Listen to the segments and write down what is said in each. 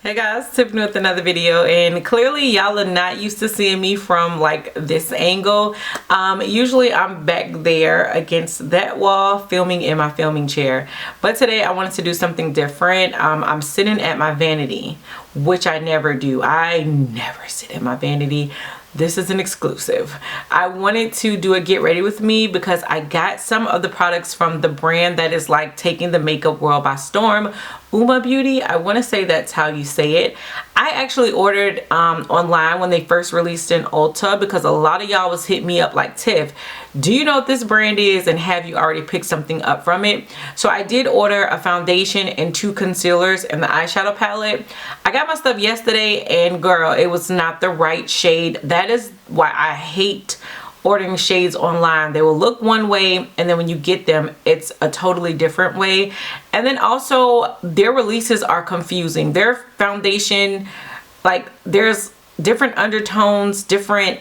Hey guys, Tiffany with another video, and clearly y'all are not used to seeing me from like this angle. Usually I'm back there against that wall filming in my filming chair, but today I wanted to do something different. I'm sitting at my vanity, which I never do. I never sit at my vanity. This is an exclusive. I wanted to do a get ready with me because I got some of the products from the brand that is like taking the makeup world by storm, Uoma Beauty. I want to say that's how you say it. I actually ordered online when they first released in Ulta because a lot of y'all was hitting me up like, Tiff, do you know what this brand is and have you already picked something up from it? So I did order a foundation and 2 concealers and the eyeshadow palette. I got my stuff yesterday and girl, it was not the right shade. That is why I hate ordering shades online. They will look one way and then when you get them it's a totally different way. And then also their releases are confusing. Their foundation, like there's different undertones, different,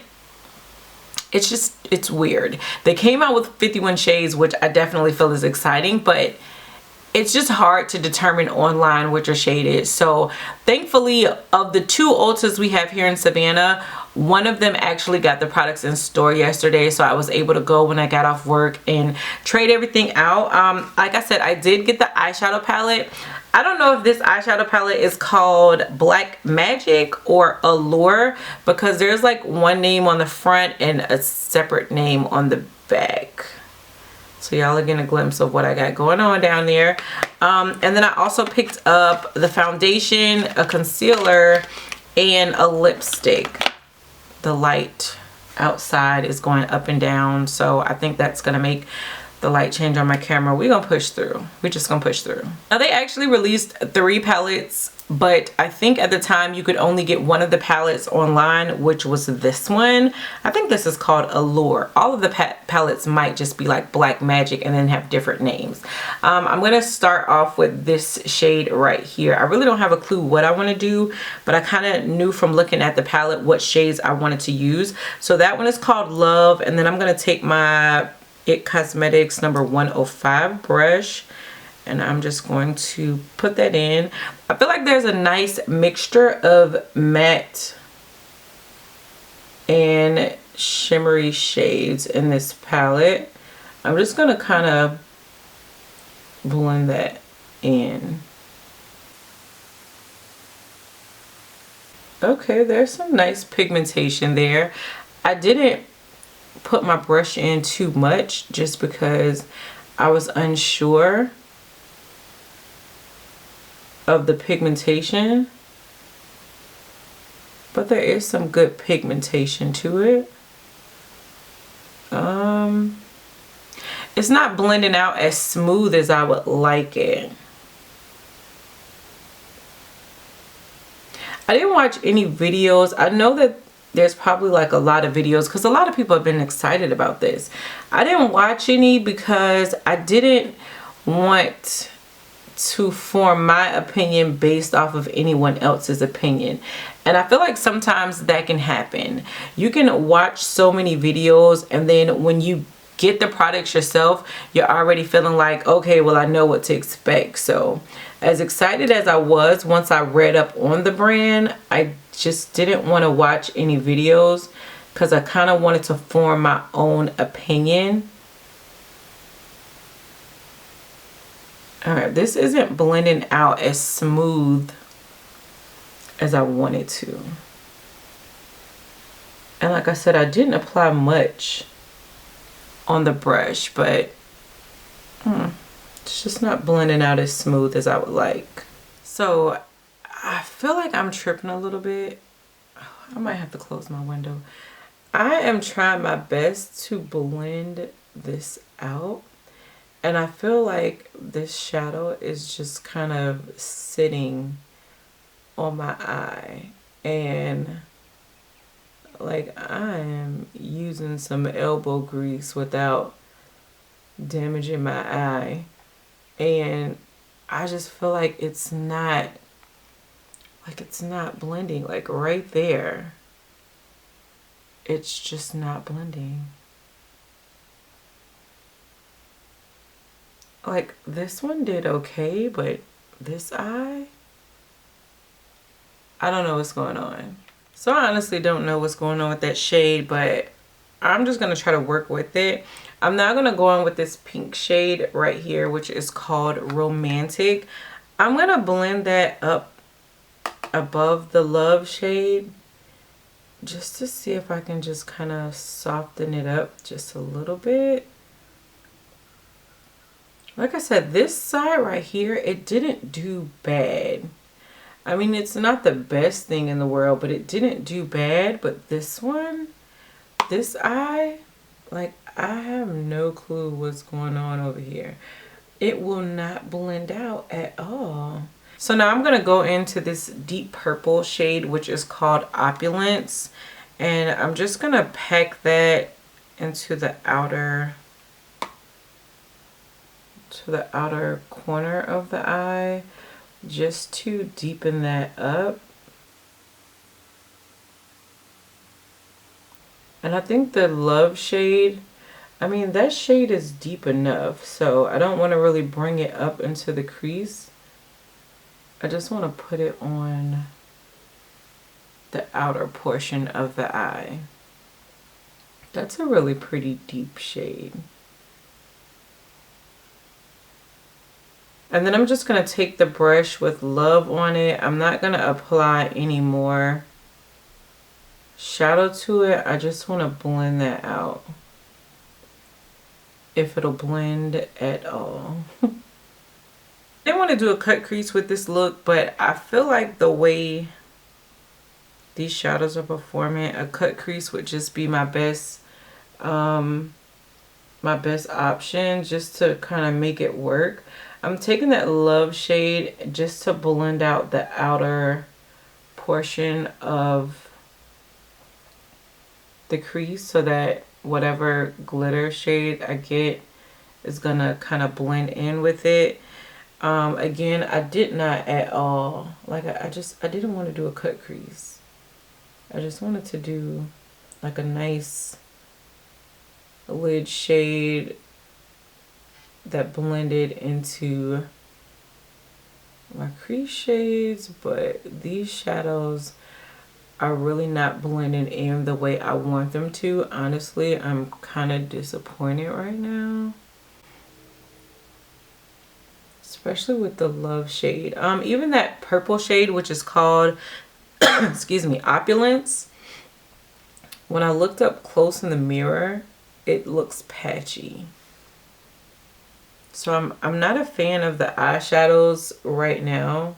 it's weird. They came out with 51 shades, which I definitely feel is exciting, but it's just hard to determine online what your shade is. So thankfully, of the 2 Ultas we have here in Savannah, one of them actually got the products in store yesterday, so I was able to go when I got off work and trade everything out. Like I said, I did get the eyeshadow palette. I don't know if this eyeshadow palette is called Black Magic or Allure because there's like one name on the front and a separate name on the back. So y'all are getting a glimpse of what I got going on down there. And then I also picked up the foundation, a concealer, and a lipstick. The light outside is going up and down, so I think that's gonna make the light change on my camera. We're gonna push through. We're just gonna push through. Now they actually released 3 palettes, but I think at the time you could only get one of the palettes online, which was this one. I think this is called Allure. All of the palettes might just be like Black Magic and then have different names. I'm gonna start off with this shade right here. I really don't have a clue what I want to do, but I kind of knew from looking at the palette what shades I wanted to use. So that one is called Love, and then I'm gonna take my It Cosmetics number 105 brush and I'm just going to put that in. I feel like there's a nice mixture of matte and shimmery shades in this palette. I'm just gonna kind of blend that in. Okay, there's some nice pigmentation there. I didn't put my brush in too much just because I was unsure of the pigmentation, but there is some good pigmentation to it. It's not blending out as smooth as I would like it. I didn't watch any videos. I know that there's probably like a lot of videos because a lot of people have been excited about this. I didn't watch any because I didn't want to form my opinion based off of anyone else's opinion, and I feel like sometimes that can happen. You can watch so many videos and then when you get the products yourself, you're already feeling like, okay, well, I know what to expect. So as excited as I was once I read up on the brand, I just didn't want to watch any videos because I kind of wanted to form my own opinion. Alright, this isn't blending out as smooth as I wanted to. And like I said, I didn't apply much on the brush, but it's just not blending out as smooth as I would like. So I feel like I'm tripping a little bit. I might have to close my window. I am trying my best to blend this out. And I feel like this shadow is just kind of sitting on my eye. And like I am using some elbow grease without damaging my eye. And I just feel like it's not blending. Like right there, it's just not blending. Like this one did okay, but this eye, I don't know what's going on. So I honestly don't know what's going on with that shade, but I'm just going to try to work with it. I'm now going to go on with this pink shade right here, which is called Romantic. I'm going to blend that up above the Love shade just to see if I can just kind of soften it up just a little bit. Like I said, this side right here, it didn't do bad. I mean, it's not the best thing in the world, but it didn't do bad. But this one, this eye, like, I have no clue what's going on over here. It will not blend out at all. So now I'm going to go into this deep purple shade, which is called Opulence. And I'm just going to pack that into the outer corner of the eye, just to deepen that up. And I think the Love shade, I mean, that shade is deep enough, so I don't want to really bring it up into the crease. I just want to put it on the outer portion of the eye. That's a really pretty deep shade. And then I'm just going to take the brush with Love on it. I'm not going to apply any more shadow to it. I just want to blend that out, if it'll blend at all. I didn't want to do a cut crease with this look, but I feel like the way these shadows are performing, a cut crease would just be my best option, just to kind of make it work. I'm taking that Love shade just to blend out the outer portion of the crease, so that whatever glitter shade I get is gonna kind of blend in with it. Again, I did not at all, like, I didn't want to do a cut crease. I just wanted to do like a nice lid shade that blended into my crease shades, but these shadows are really not blending in the way I want them to. Honestly, I'm kind of disappointed right now, especially with the Love shade. Even that purple shade, which is called excuse me, Opulence, when I looked up close in the mirror, it looks patchy. So I'm not a fan of the eyeshadows right now.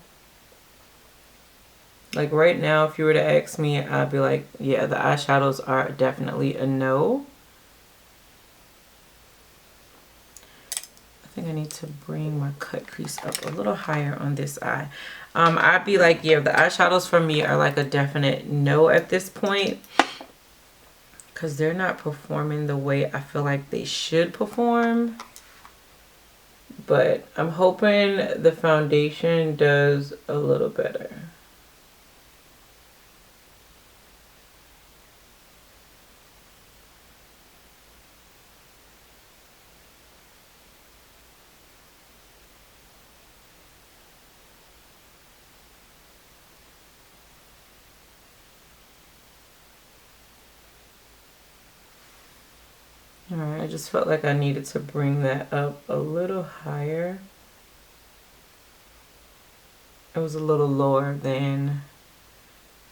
Like right now, if you were to ask me, I'd be like, yeah, the eyeshadows are definitely a no. I think I need to bring my cut crease up a little higher on this eye. I'd be like, yeah, the eyeshadows for me are like a definite no at this point, because they're not performing the way I feel like they should perform. But I'm hoping the foundation does a little better. Alright, I just felt like I needed to bring that up a little higher. It was a little lower than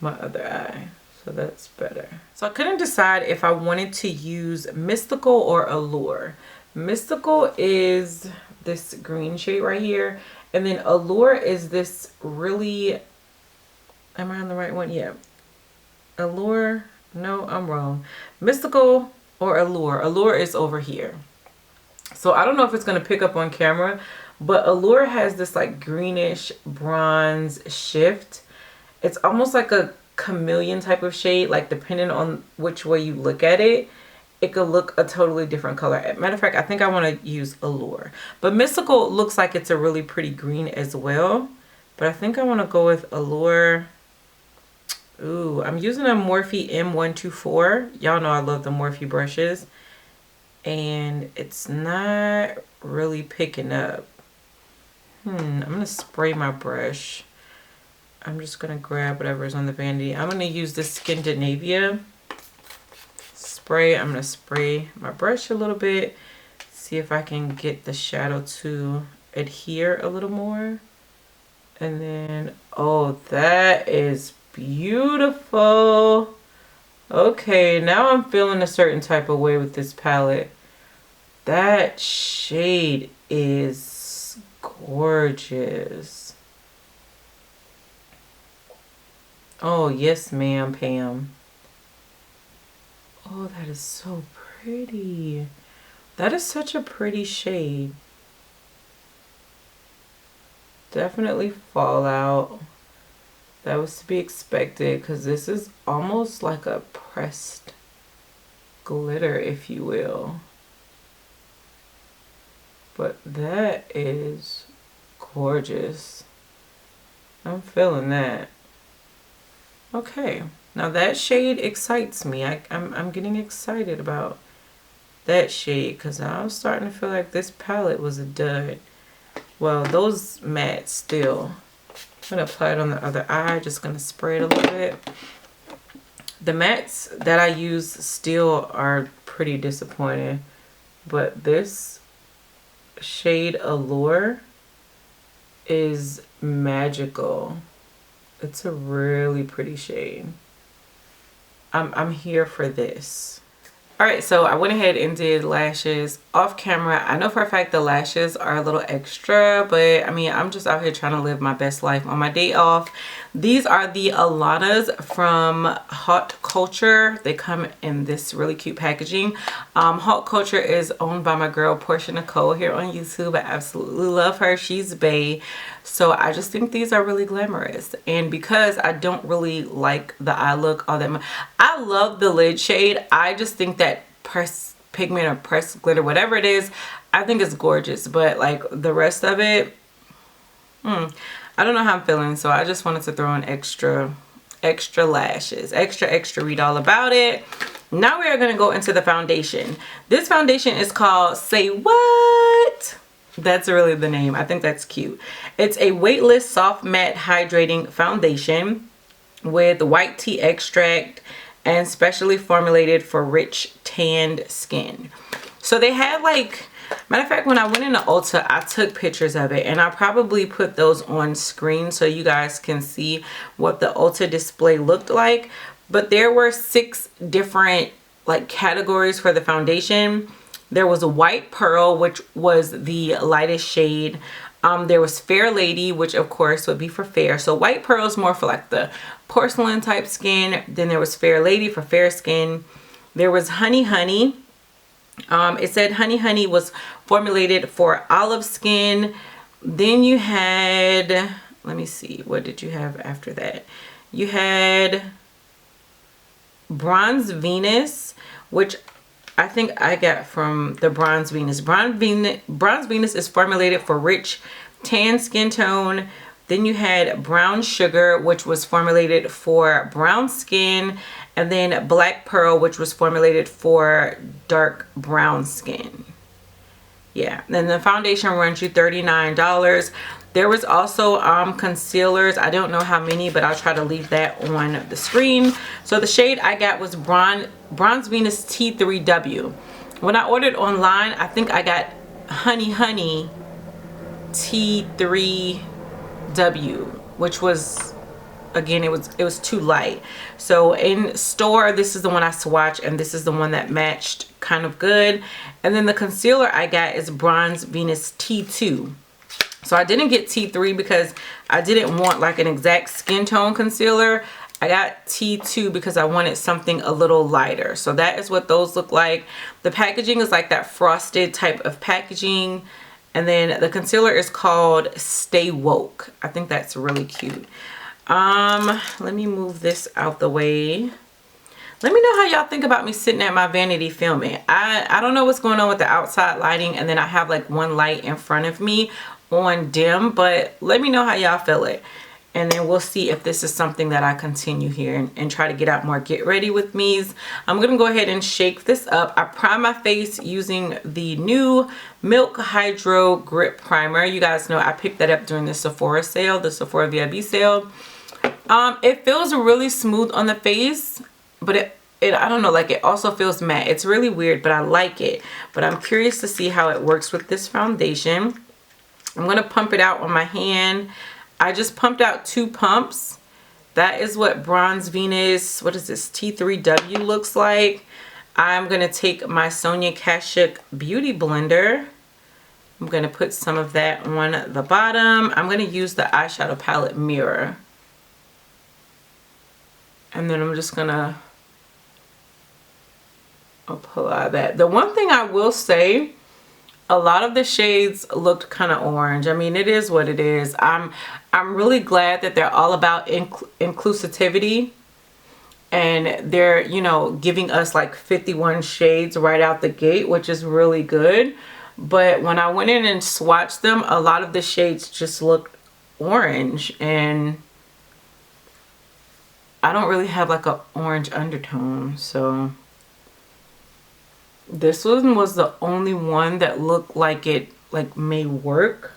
my other eye, so that's better. So I couldn't decide if I wanted to use Mystical or Allure. Mystical is this green shade right here, and then Allure is this really, am I on the right one? Yeah. Allure, no, I'm wrong. Mystical or Allure. Allure is over here. So I don't know if it's going to pick up on camera, but Allure has this like greenish bronze shift. It's almost like a chameleon type of shade, like depending on which way you look at it, it could look a totally different color. Matter of fact, I think I want to use Allure. But Mystical looks like it's a really pretty green as well, but I think I want to go with Allure. Ooh, I'm using a Morphe M124. Y'all know I love the Morphe brushes, and it's not really picking up. I'm gonna spray my brush. I'm just gonna grab whatever is on the vanity. I'm gonna use this Scandinavia spray. I'm gonna spray my brush a little bit, see if I can get the shadow to adhere a little more. And then, oh, that is beautiful. Okay, now I'm feeling a certain type of way with this palette. That shade is gorgeous. Oh, yes, ma'am, Pam. Oh, that is so pretty. That is such a pretty shade. Definitely Fallout. That was to be expected because this is almost like a pressed glitter, if you will. But that is gorgeous. I'm feeling that. Okay, now that shade excites me. I'm getting excited about that shade because I'm starting to feel like this palette was a dud. Well, those mattes still. I'm going to apply it on the other eye. Just going to spray it a little bit. The mattes that I use still are pretty disappointing. But this shade Allure is magical. It's a really pretty shade. I'm here for this. Alright, so I went ahead and did lashes off camera. I know for a fact the lashes are a little extra, but I mean, I'm just out here trying to live my best life on my day off. These are the Alanas from Haute Culture. They come in this really cute packaging. Haute Culture is owned by my girl Portia Nicole here on YouTube. I absolutely love her. She's bae. So I just think these are really glamorous. And because I don't really like the eye look all that much, I love the lid shade. I just think that pressed pigment or pressed glitter, whatever it is, I think it's gorgeous. But like the rest of it, I don't know how I'm feeling. So I just wanted to throw in extra lashes, extra read all about it. Now we are going to go into the foundation. This foundation is called Say What? That's really the name. I think that's cute. It's a weightless soft matte hydrating foundation with white tea extract and specially formulated for rich tanned skin. So they had like, matter of fact, when I went into Ulta, I took pictures of it and I probably put those on screen so you guys can see what the Ulta display looked like. But there were 6 different like categories for the foundation. There was a white pearl, which was the lightest shade. There was Fair Lady, which of course would be for fair. So white pearl is more for like the porcelain type skin. Then there was Fair Lady for fair skin. There was Honey Honey. It said Honey Honey was formulated for olive skin. Then you had, let me see, what did you have after that? You had Bronze Venus, which I think I got from the Bronze Venus. Bronze Venus is formulated for rich tan skin tone. Then you had Brown Sugar, which was formulated for brown skin. And then Black Pearl, which was formulated for dark brown skin. Yeah, and the foundation runs you $39. There was also concealers. I don't know how many, but I'll try to leave that on the screen. So the shade I got was Bronze Venus T3W. When I ordered online, I think I got Honey Honey T3W, which was, again, it was too light. So in store, this is the one I swatched and this is the one that matched kind of good. And then the concealer I got is Bronze Venus T2. So I didn't get T3 because I didn't want like an exact skin tone concealer. I got T2 because I wanted something a little lighter. So that is what those look like. The packaging is like that frosted type of packaging. And then the concealer is called Stay Woke. I think that's really cute. Let me move this out the way. Let me know how y'all think about me sitting at my vanity filming. I don't know what's going on with the outside lighting, and then I have like one light in front of me on dim, but let me know how y'all feel it. And then we'll see if this is something that I continue here and try to get out more get ready with me's. I'm gonna go ahead and shake this up. I prime my face using the new Milk Hydro Grip Primer. You guys know I picked that up during the Sephora sale, the Sephora VIB sale. It feels really smooth on the face, but it I don't know, like it also feels matte. It's really weird, but I like it. But I'm curious to see how it works with this foundation. I'm gonna pump it out on my hand. I just pumped out 2 pumps. That is what Bronze Venus, what is this, T3W looks like. I'm gonna take my Sonia Kashuk Beauty Blender. I'm gonna put some of that on the bottom. I'm gonna use the eyeshadow palette Mirror. And then I'm just gonna apply that. The one thing I will say, a lot of the shades looked kind of orange. I mean, it is what it is. I'm really glad that they're all about inclusivity, and they're, you know, giving us like 51 shades right out the gate, which is really good. But when I went in and swatched them, a lot of the shades just looked orange, and I don't really have like an orange undertone, so this one was the only one that looked like it like may work.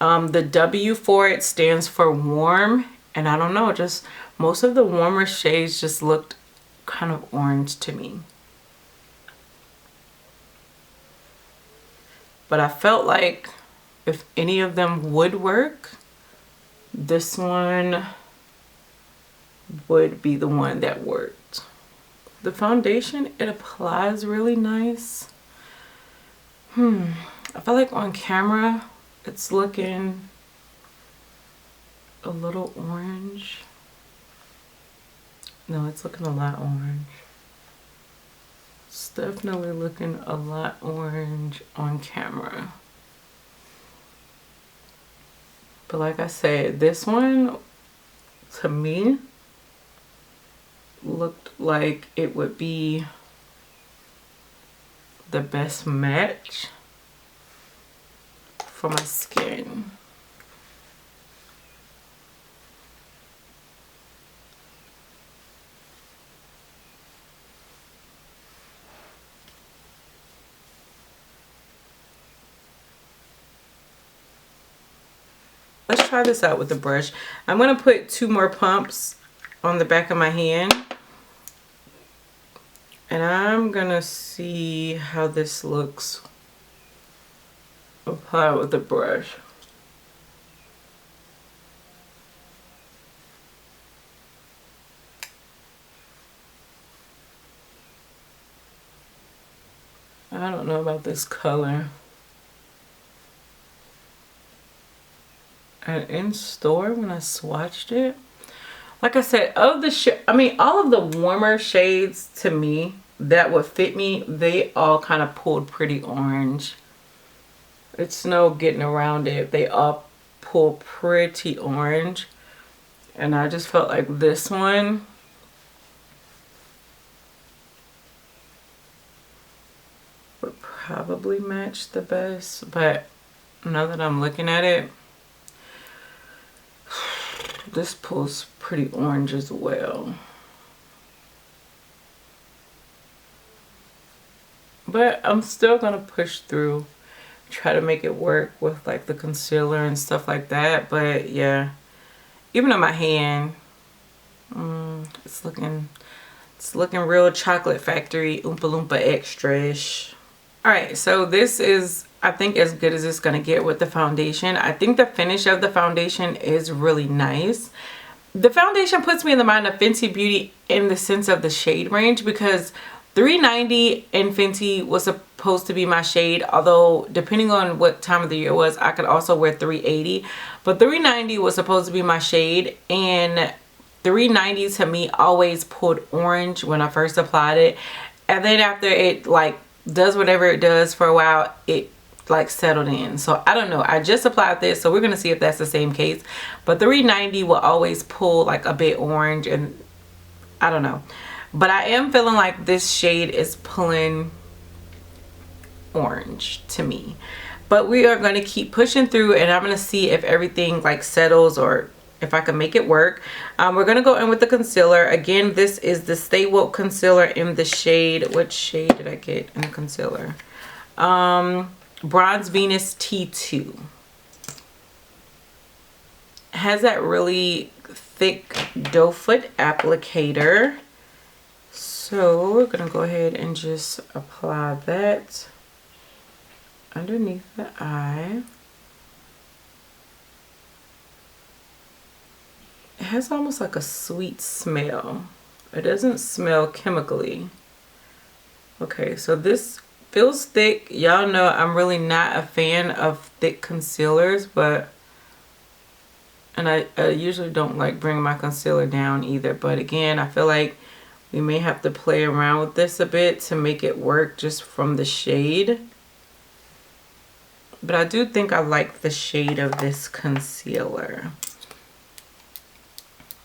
The W for it stands for warm, and I don't know, just most of the warmer shades just looked kind of orange to me. But I felt like if any of them would work, this one would be the one that worked. The foundation, it applies really nice. I feel like on camera it's looking a little orange. No, it's looking a lot orange. It's definitely looking a lot orange on camera. But like I said, this one to me looked like it would be the best match for my skin. Let's try this out with the brush. I'm going to put 2 more pumps on the back of my hand, and I'm going to see how this looks applied with the brush. I don't know about this color. And in store, when I swatched it, like I said, of the all of the warmer shades to me that would fit me, they all kind of pulled pretty orange. It's no getting around it. They all pull pretty orange, and I just felt like this one would probably match the best. But now that I'm looking at it, this pulls pretty orange as well. But I'm still gonna push through, try to make it work with like the concealer and stuff like that. But yeah, even on my hand, it's looking real Chocolate Factory Oompa Loompa extra-ish. Alright, so this is, I think, as good as it's gonna get with the foundation. I think the finish of the foundation is really nice. The foundation puts me in the mind of Fenty Beauty in the sense of the shade range, because 390 in Fenty was supposed to be my shade, although depending on what time of the year it was, I could also wear 380. But 390 was supposed to be my shade, and 390 to me always pulled orange when I first applied it. And then after it like does whatever it does for a while, it like settled in. So I don't know, I just applied this, so we're gonna see if that's the same case. But 390 will always pull like a bit orange, and I don't know, but I am feeling like this shade is pulling orange to me. But we are going to keep pushing through, and I'm going to see if everything like settles or if I can make it work. We're going to go in with the concealer. Again, this is the Stay Woke concealer in the shade, which shade did I get in the concealer? Bronze Venus T2. Has that really thick doe foot applicator. So we're gonna go ahead and just apply that underneath the eye. It has almost like a sweet smell. It doesn't smell chemically. Okay, so this feels thick. Y'all know I'm really not a fan of thick concealers, but and I usually don't like bring my concealer down either, but again, I feel like we may have to play around with this a bit to make it work just from the shade. But I do think I like the shade of this concealer.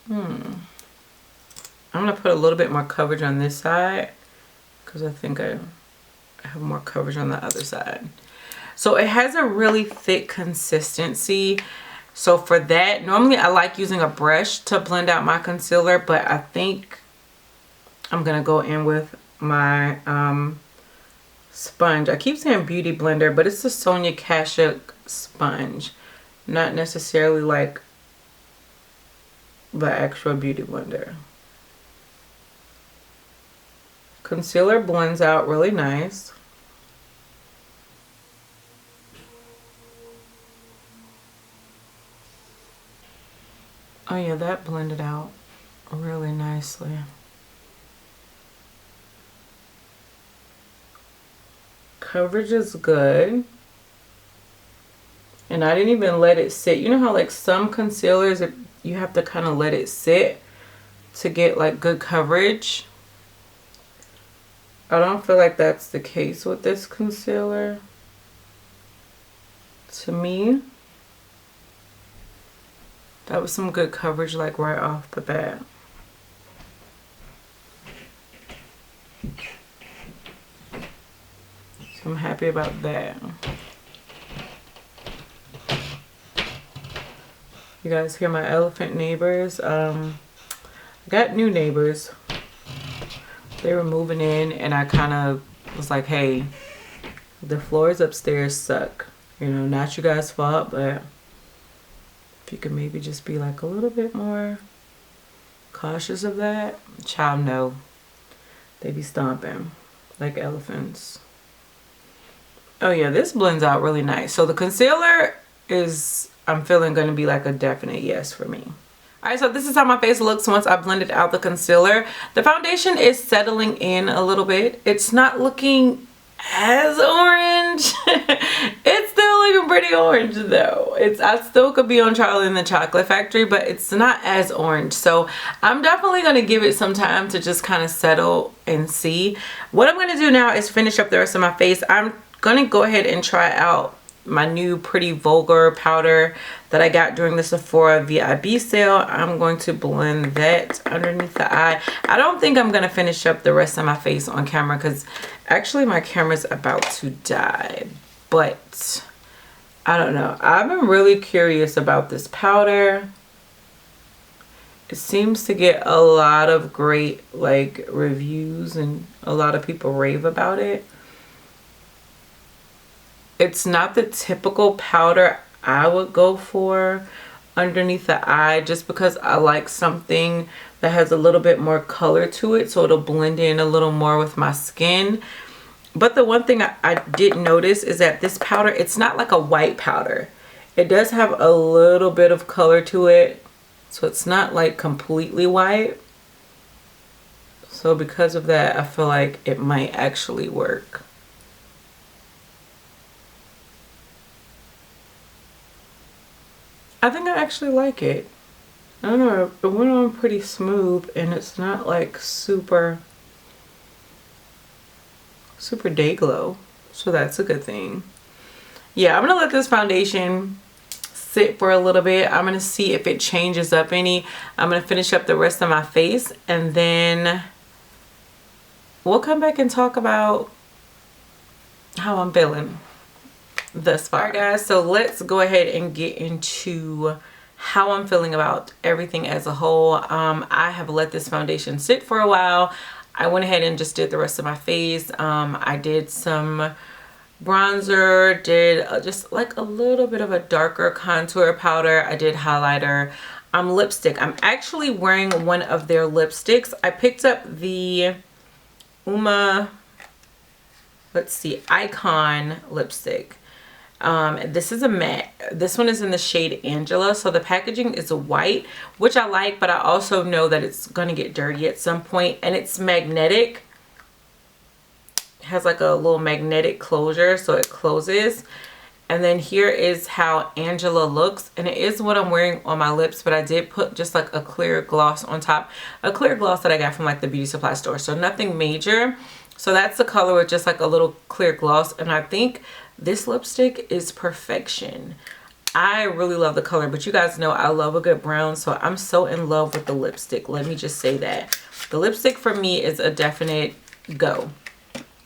I'm gonna put a little bit more coverage on this side because I think I have more coverage on the other side. So it has a really thick consistency. So for that, normally I like using a brush to blend out my concealer, but I think I'm gonna go in with my sponge. I keep saying beauty blender, but it's the Sonia Kashuk sponge, not necessarily like the actual beauty blender. Concealer blends out really nice. Oh yeah, that blended out really nicely. Coverage is good. And I didn't even let it sit. You know how like some concealers, you have to kind of let it sit to get like good coverage? I don't feel like that's the case with this concealer. To me, that was some good coverage like right off the bat. So I'm happy about that. You guys hear my elephant neighbors? I got new neighbors. They were moving in and I kind of was like, hey, the floors upstairs suck. You know, not you guys' fault, but if you could maybe just be like a little bit more cautious of that. Child, no. They be stomping like elephants. Oh yeah, this blends out really nice. So the concealer is, I'm feeling gonna be like a definite yes for me. Alright, so this is how my face looks once I blended out the concealer. The foundation is settling in a little bit. It's not looking as orange. It's still looking pretty orange though. I still could be on Charlie and the Chocolate Factory, but it's not as orange. So I'm definitely going to give it some time to just kind of settle and see. What I'm going to do now is finish up the rest of my face. I'm going to go ahead and try out my new Pretty Vulgar powder that I got during the Sephora VIB sale. I'm going to blend that underneath the eye. I don't think I'm going to finish up the rest of my face on camera because actually my camera's about to die. But I don't know. I've been really curious about this powder. It seems to get a lot of great like reviews and a lot of people rave about it. It's not the typical powder I would go for underneath the eye just because I like something that has a little bit more color to it so it'll blend in a little more with my skin. But the one thing I did notice is that this powder, it's not like a white powder. It does have a little bit of color to it, so it's not like completely white. So because of that, I feel like it might actually work. I think I actually like it. I don't know, it went on pretty smooth and it's not like super day glow. So that's a good thing. Yeah, I'm gonna let this foundation sit for a little bit. I'm gonna see if it changes up any. I'm gonna finish up the rest of my face and then we'll come back and talk about how I'm feeling thus far. Alright guys, so let's go ahead and get into how I'm feeling about everything as a whole. I have let this foundation sit for a while. I went ahead and just did the rest of my face. I did some bronzer, did just like a little bit of a darker contour powder. I did highlighter. lipstick. I'm actually wearing one of their lipsticks. I picked up the Uoma, let's see, Icon lipstick. This is a matte. This one is in the shade Angela. So the packaging is white, which I like, but I also know that it's going to get dirty at some point. And it's magnetic. It has like a little magnetic closure, so it closes. And then here is how Angela looks. And it is what I'm wearing on my lips, but I did put just like a clear gloss on top. A clear gloss that I got from like the beauty supply store. So nothing major. So that's the color with just like a little clear gloss. And I think this lipstick is perfection. I really love the color, but you guys know I love a good brown, so I'm so in love with the lipstick. Let me just say that. The lipstick for me is a definite go.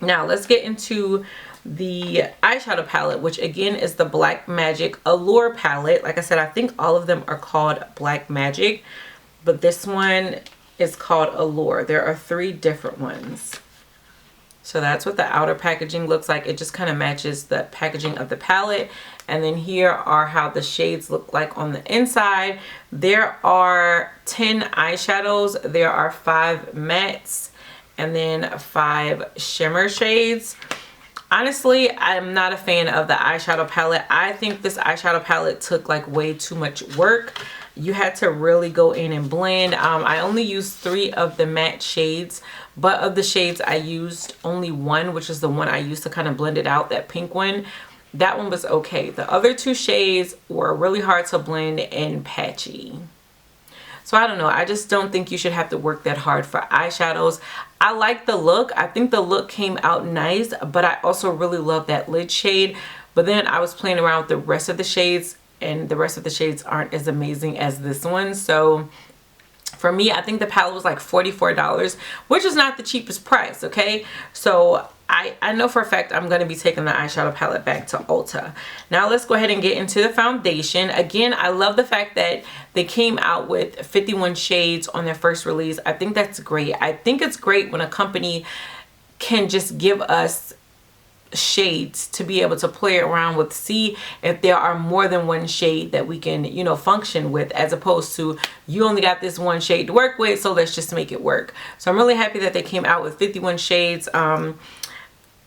Now let's get into the eyeshadow palette, which again is the Black Magic Allure palette. Like I said, I think all of them are called Black Magic, but this one is called Allure. There are 3 different ones. So that's what the outer packaging looks like. It just kind of matches the packaging of the palette. And then here are how the shades look like on the inside. There are 10 eyeshadows. There are 5 mattes and then 5 shimmer shades. Honestly, I'm not a fan of the eyeshadow palette. I think this eyeshadow palette took like way too much work. You had to really go in and blend. I only used 3 of the matte shades, but of the shades I used only 1, which is the one I used to kind of blend it out, that pink one. That one was okay. The other 2 shades were really hard to blend and patchy. So I don't know. I just don't think you should have to work that hard for eyeshadows. I like the look. I think the look came out nice, but I also really love that lid shade. But then I was playing around with the rest of the shades, and the rest of the shades aren't as amazing as this one. So for me, I think the palette was like $44, which is not the cheapest price, okay? So I know for a fact I'm going to be taking the eyeshadow palette back to Ulta. Now let's go ahead and get into the foundation. Again, I love the fact that they came out with 51 shades on their first release. I think that's great. I think it's great when a company can just give us shades to be able to play around with, see if there are more than one shade that we can, you know, function with, as opposed to you only got this one shade to work with, so let's just make it work. So I'm really happy that they came out with 51 shades.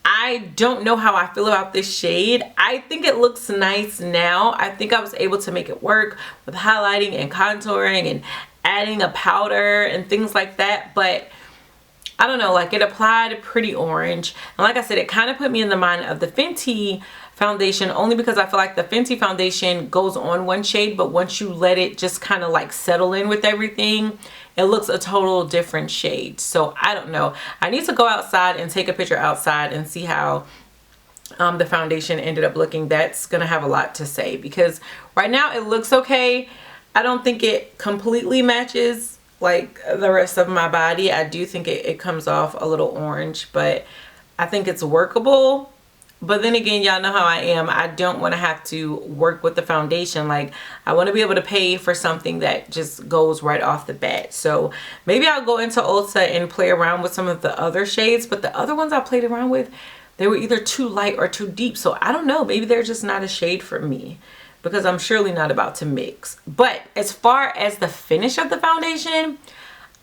I don't know how I feel about this shade. I think it looks nice now. I think I was able to make it work with highlighting and contouring and adding a powder and things like that, but I don't know, like it applied pretty orange. And like I said, it kind of put me in the mind of the Fenty foundation, only because I feel like the Fenty foundation goes on one shade, but once you let it just kind of like settle in with everything, it looks a total different shade. So I don't know. I need to go outside and take a picture outside and see how the foundation ended up looking. That's gonna have a lot to say, because right now it looks okay. I don't think it completely matches like the rest of my body. I do think it comes off a little orange, but I think it's workable. But then again, y'all know how I am. I don't want to have to work with the foundation. Like, I want to be able to pay for something that just goes right off the bat. So maybe I'll go into Ulta and play around with some of the other shades, but the other ones I played around with, they were either too light or too deep. So I don't know, maybe they're just not a shade for me, because I'm surely not about to mix. But as far as the finish of the foundation,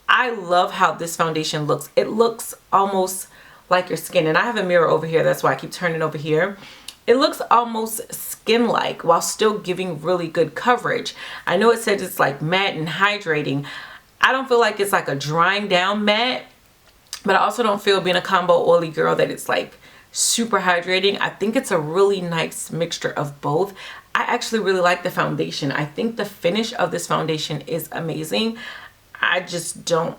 I love how this foundation looks. It looks almost like your skin. And I have a mirror over here, that's why I keep turning over here. It looks almost skin-like while still giving really good coverage. I know it says it's like matte and hydrating. I don't feel like it's like a drying down matte, but I also don't feel, being a combo oily girl, that it's like super hydrating. I think it's a really nice mixture of both. I actually really like the foundation. I think the finish of this foundation is amazing. I just don't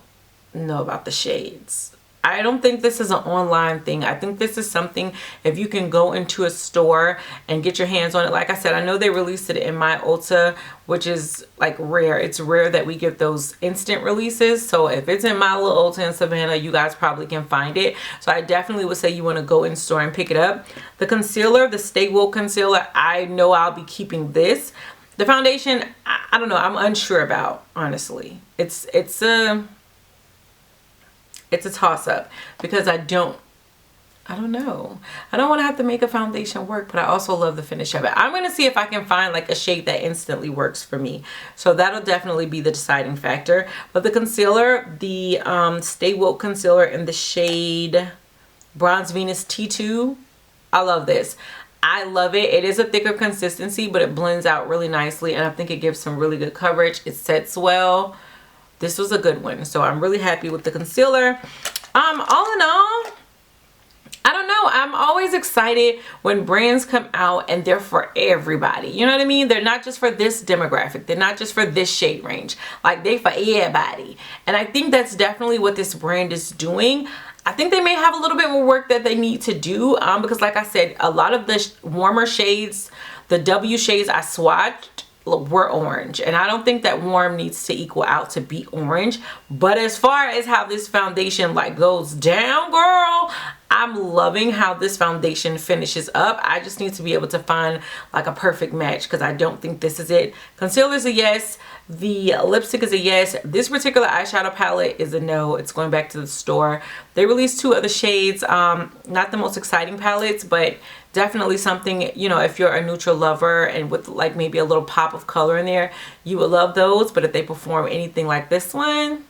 know about the shades. I don't think this is an online thing. I think this is something, if you can go into a store and get your hands on it. Like I said, I know they released it in my Ulta, which is like rare. It's rare that we get those instant releases. So if it's in my little Ulta in Savannah, you guys probably can find it. So I definitely would say you want to go in store and pick it up. The concealer, the Stay Woke concealer, I know I'll be keeping this. The foundation, I don't know. I'm unsure about, honestly. It's a toss-up, because I don't I don't know. I don't want to have to make a foundation work, but I also love the finish of it. I'm going to see if I can find like a shade that instantly works for me. So that'll definitely be the deciding factor. But the concealer, the Stay Woke concealer in the shade Bronze Venus T2, I love this. I love it. It is a thicker consistency, but it blends out really nicely, and I think it gives some really good coverage. It sets well. This was a good one, so I'm really happy with the concealer. All in all, I don't know. I'm always excited when brands come out and they're for everybody. You know what I mean? They're not just for this demographic. They're not just for this shade range. Like, they for everybody. And I think that's definitely what this brand is doing. I think they may have a little bit more work that they need to do because like I said, a lot of the warmer shades, the W shades I swatched were orange, and I don't think that warm needs to equal out to be orange. But as far as how this foundation like goes down, girl, I'm loving how this foundation finishes up. I just need to be able to find like a perfect match because I don't think this is it. Concealer's a yes. The lipstick is a yes. This particular eyeshadow palette is a no. It's going back to the store. They released 2 other shades. Not the most exciting palettes, but definitely something, you know, if you're a neutral lover and with like maybe a little pop of color in there, you would love those. But if they perform anything like this one,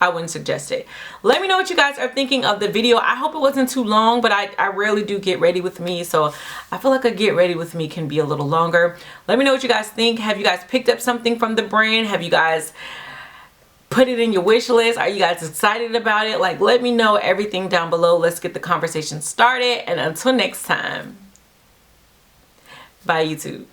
I wouldn't suggest it. Let me know what you guys are thinking of the video. I hope it wasn't too long, but I rarely do get ready with me, so I feel like a get ready with me can be a little longer. Let me know what you guys think. Have you guys picked up something from the brand? Have you guys put it in your wish list? Are you guys excited about it? Like, let me know everything down below. Let's get the conversation started, and until next time, bye YouTube.